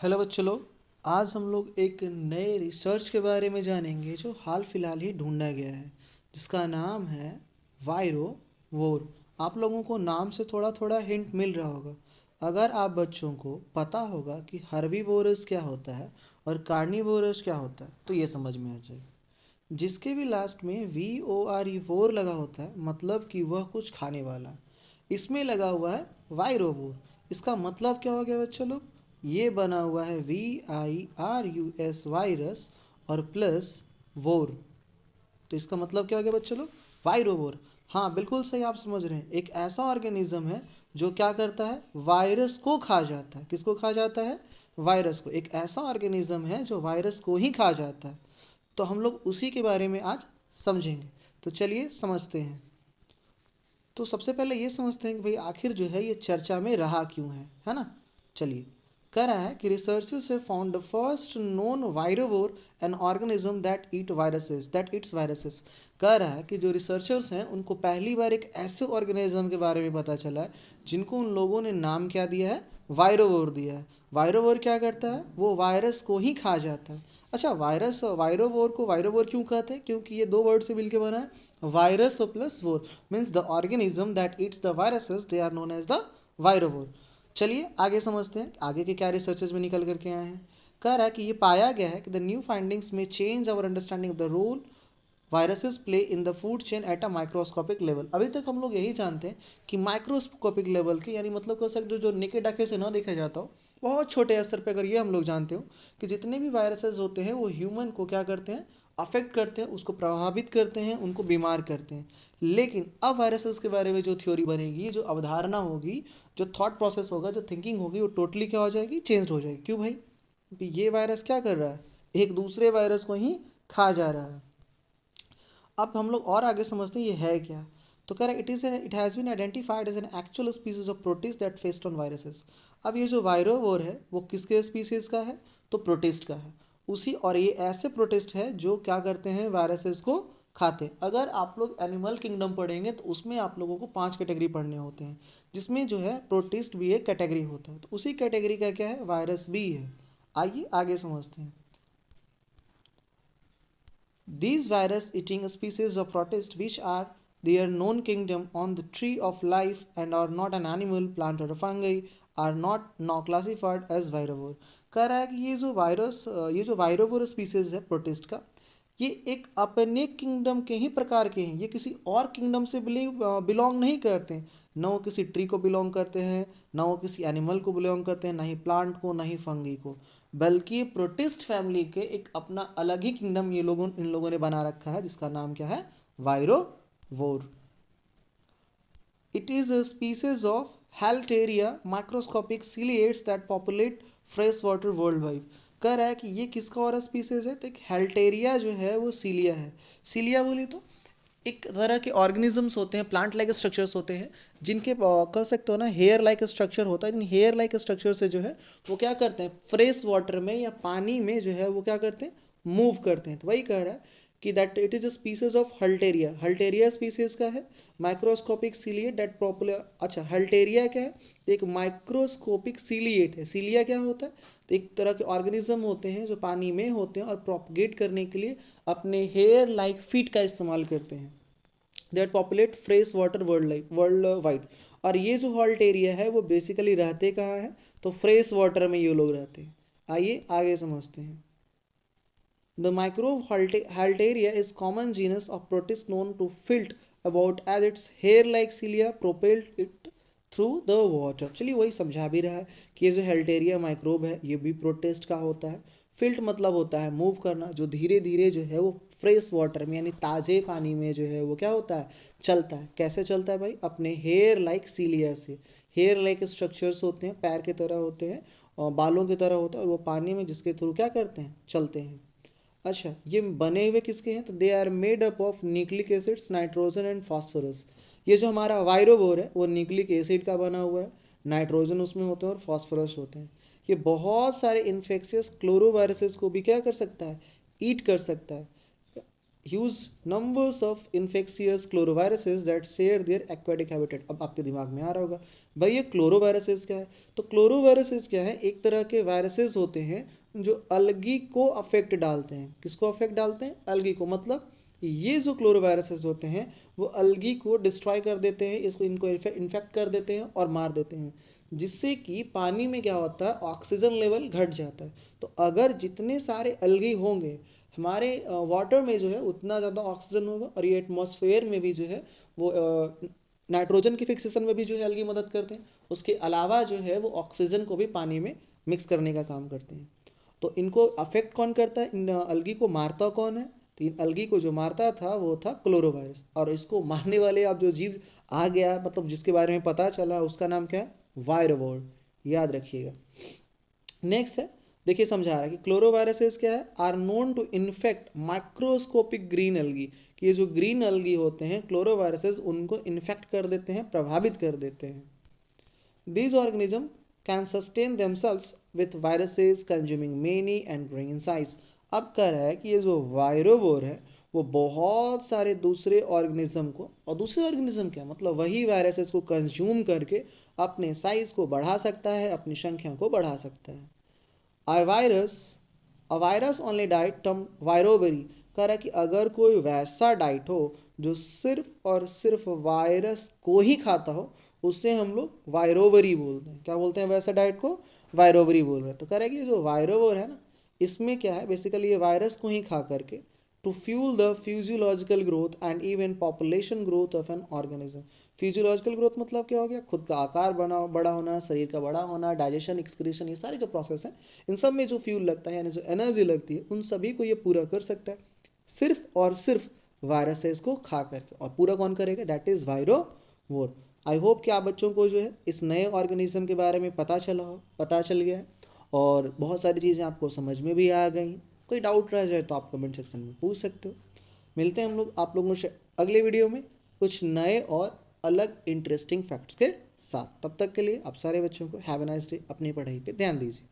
Hello बच्चों लोग। आज हम लोग एक नए रिसर्च के बारे में जानेंगे जो हाल फिलहाल ही ढूंढा गया है, जिसका नाम है वायरोवोर। आप लोगों को नाम से थोड़ा थोड़ा हिंट मिल रहा होगा। अगर आप बच्चों को पता होगा कि हर्बीवोरस क्या होता है और कार्निवोरस क्या होता है तो ये समझ में आ जाएगा। जिसके भी लास्ट में वी ओ आर ई वोर लगा होता है मतलब कि वह कुछ खाने वाला। इसमें लगा हुआ है वायरोवोर। इसका मतलब क्या हो गया बच्चों लोग? ये बना हुआ है VIRUS वायरस और प्लस वोर। तो इसका मतलब क्या हो गया बच्चों लोग? वायरोवोर। हाँ, बिल्कुल सही आप समझ रहे हैं। एक ऐसा ऑर्गेनिज्म है जो क्या करता है, वायरस को खा जाता है। किसको खा जाता है? वायरस को। एक ऐसा ऑर्गेनिज्म है जो वायरस को ही खा जाता है। तो हम लोग उसी के बारे में आज समझेंगे। तो चलिए समझते हैं। तो सबसे पहले ये समझते हैं कि भाई आखिर जो है ये चर्चा में रहा क्यों है ना। चलिए, कह रहा है कि researchers have found the first known virivore, an organism that eats viruses। कह रहा है कि जो रिसर्चर्स हैं उनको पहली बार एक ऐसे ऑर्गेनिज्म के बारे में पता चला है जिनको उन लोगों ने नाम क्या दिया है? वायरोवोर दिया है। वायरोवोर क्या करता है? वो वायरस को ही खा जाता है। अच्छा, वायरोवोर को वायरोवोर क्यों कहते हैं? क्योंकि ये दो वर्ड से मिलकर बना है, वायरस और plus vore. Means the organism that eats the viruses they are known as the virovore. चलिए आगे समझते हैं आगे के क्या रिसर्चेज में निकल करके आए हैं। कह रहा है कि ये पाया गया है कि द न्यू फाइंडिंग्स में change our understanding of the role viruses play in the food chain at a microscopic level. अभी तक हम लोग यही जानते हैं कि माइक्रोस्कोपिक लेवल के, यानी मतलब कह सकते हो जो निके डाके से ना देखा जाता हो, बहुत छोटे स्तर पे। अगर ये हम लोग जानते हो कि जितने भी वायरसेस होते हैं वो ह्यूमन को क्या करते हैं, अफेक्ट करते हैं, उसको प्रभावित करते हैं, उनको बीमार करते हैं। लेकिन अब वायरसेस के बारे में जो थ्योरी बनेगी, जो अवधारणा होगी, जो थॉट प्रोसेस होगा, जो थिंकिंग होगी, वो टोटली क्या हो जाएगी? चेंज हो जाएगी। क्यों भाई? क्योंकि ये वायरस क्या कर रहा है, एक दूसरे वायरस को ही खा जा रहा है। अब हम लोग और आगे समझते हैं ये है क्या। तो कह रहा है it has been identified as an actual species of protist that feasts on viruses. अब ये जो वायरोवोर है वो किसके स्पीसीज का है? तो प्रोटिस्ट का है। उसी, और ये ऐसे प्रोटिस्ट है जो क्या करते हैं, वायरसेस को खाते हैं। अगर आप लोग एनिमल किंगडम पढ़ेंगे तो उसमें आप लोगों को 5 कैटेगरी पढ़ने होते हैं, जिसमें जो है प्रोटिस्ट भी एक कैटेगरी होता है। तो उसी कैटेगरी का क्या है? वायरस भी है। आइए आगे समझते हैं। These virus-eating species of protist, which are their known kingdom on the tree of life and are not an animal, plant or a fungi, are not now classified as virivore। कह रहा है कि ये जो वायरोवोर स्पीसीज है protist का, ये एक अपने किंगडम के ही प्रकार के हैं। ये किसी और किंगडम से बिलोंग नहीं करते हैं। ना वो किसी ट्री को बिलोंग करते हैं, ना वो किसी एनिमल को बिलोंग करते हैं, ना ही प्लांट को, ना ही फंगी को। बल्कि प्रोटिस्ट फैमिली के एक अपना अलग ही किंगडम इन लोगों ने बना रखा है, जिसका नाम क्या है? वायरोवोर। It is a species of Halteria microscopic ciliates that populate freshwater worldwide। कह रहा है कि ये किसका और स्पीसीज है? तो एक हेल्टेरिया जो है वो सीलिया है। सीलिया बोली तो एक तरह के ऑर्गेनिजम्स होते हैं, प्लांट लाइक स्ट्रक्चर्स होते हैं, जिनके कह सकते हो ना हेयर लाइक स्ट्रक्चर होता है। इन हेयर लाइक स्ट्रक्चर से जो है वो क्या करते हैं, फ्रेश वाटर में या पानी में जो है वो क्या करते हैं, मूव करते हैं। तो वही कह रहा है कि that it is a species of Halteria. Halteria species का है माइक्रोस्कोपिक सीलिएट दैट पॉपुलर। अच्छा, हल्टेरिया क्या है? तो एक माइक्रोस्कोपिक सीलिएट है। सीलिया क्या होता है? तो एक तरह के ऑर्गेनिज्म होते हैं जो पानी में होते हैं और प्रोपगेट करने के लिए अपने हेयर लाइक फीट का इस्तेमाल करते हैं। That populate fresh water world wide. और ये जो हॉल्ट एरिया है वो बेसिकली रहते कहाँ है? तो फ्रेश वाटर में ये लोग रहते हैं। आइए आगे समझते हैं। The microbe Halteria is common genus of protist known to filt about as its hair-like cilia propelled it through the water। चलिए वही समझा भी रहा है कि ये जो हेल्टेरिया माइक्रोब है ये भी प्रोटिस्ट का होता है। फिल्ट मतलब होता है मूव करना, जो धीरे धीरे जो है वो फ्रेश वाटर में यानी ताज़े पानी में जो है वो क्या होता है, चलता है। कैसे चलता है भाई? अपने हेयर लाइक सीलिया से। हेयर लाइक स्ट्रक्चर्स होते हैं, पैर की तरह होते हैं और बालों की तरह होता है, और वो पानी में जिसके थ्रू क्या करते हैं, चलते हैं। अच्छा, ये बने हुए किसके हैं? तो they are made up of nucleic acids, nitrogen and phosphorus. ये जो हमारा वायरोवोर है वो न्यूक्लिक एसिड का बना हुआ है, नाइट्रोजन उसमें होते हैं और फास्फोरस होते हैं। ये बहुत सारे इन्फेक्शियस क्लोरोवायरसेस को भी क्या कर सकता है, ईट कर सकता है। Huge numbers of infectious chloroviruses that share their aquatic habitat. अब आपके दिमाग में आ रहा होगा भाई ये क्लोरोवायरसेस क्या है। तो क्लोरोवायरसेस क्या है, एक तरह के वायरसेस होते हैं जो अलगी को अफेक्ट डालते हैं। किसको अफेक्ट डालते हैं? अलगी को। मतलब ये जो क्लोरोवायरसेस होते हैं वो अलगी को डिस्ट्रॉय कर देते हैं, इसको इनको इन्फेक्ट कर देते हैं और मार देते हैं, जिससे कि पानी में क्या होता है, ऑक्सीजन लेवल घट जाता है। तो अगर जितने सारे अलगी होंगे हमारे वाटर में जो है उतना ज़्यादा ऑक्सीजन होगा, और ये एटमॉस्फेयर में भी जो है वो नाइट्रोजन की फिक्सेशन में भी जो है अलगी मदद करते हैं। उसके अलावा जो है वो ऑक्सीजन को भी पानी में मिक्स करने का काम करते हैं। तो इनको अफेक्ट कौन करता है, इन अलगी को मारता कौन है? तो इन अलगी को जो मारता था वो था क्लोरोवायरस। और इसको मारने वाले अब जो जीव आ गया, मतलब जिसके बारे में पता चला, उसका नाम क्या है? वायरोवोर। याद रखिएगा। नेक्स्ट है, देखिए समझा रहा है कि क्लोरोवायरसेस क्या है, are known to infect microscopic green algae. कि ये जो ग्रीन अलगी होते हैं क्लोरोवायरसेस उनको इन्फेक्ट कर देते हैं, प्रभावित कर देते हैं। These organisms can sustain themselves with viruses consuming many and growing in size। अब कह रहा है कि ये जो वायरोवोर है वो बहुत सारे दूसरे ऑर्गेनिज्म को, और दूसरे ऑर्गेनिज्म क्या मतलब वही वायरसेस को कंज्यूम करके अपने साइज को बढ़ा सकता है, अपनी संख्या को बढ़ा सकता है। A virus only diet term virovory. कह रहा है कि अगर कोई वैसा डाइट हो जो सिर्फ और सिर्फ वायरस को ही खाता हो, उससे हम लोग वायरोवरी बोलते हैं। क्या बोलते हैं? वैसा डाइट को वायरोवरी बोल रहे हैं। तो कह रहा है कि जो वायरोवर है ना, इसमें क्या है, बेसिकली ये वायरस को ही खा करके to fuel the physiological growth and even population growth of an organism. Physiological growth मतलब क्या हो गया? खुद का आकार बड़ा होना, शरीर का बड़ा होना, डाइजेशन, एक्सक्रीशन, ये सारे जो प्रोसेस हैं, इन सब में जो फ्यूल लगता है यानी जो एनर्जी लगती है, उन सभी को ये पूरा कर सकता है सिर्फ और सिर्फ वायरसेस को खा करके। और पूरा कौन करेगा? That is virovore. I hope कि आप बच्चों को जो है इस नए ऑर्गेनिज्म के बारे में पता चल गया है, और बहुत सारी चीज़ें आपको समझ में भी आ गई। कोई डाउट रह जाए तो आप कमेंट सेक्शन में पूछ सकते हो। मिलते हैं हम लोग आप लोगों से अगले वीडियो में कुछ नए और अलग इंटरेस्टिंग फैक्ट्स के साथ। तब तक के लिए आप सारे बच्चों को हैव अ नाइस डे। अपनी पढ़ाई पे ध्यान दीजिए।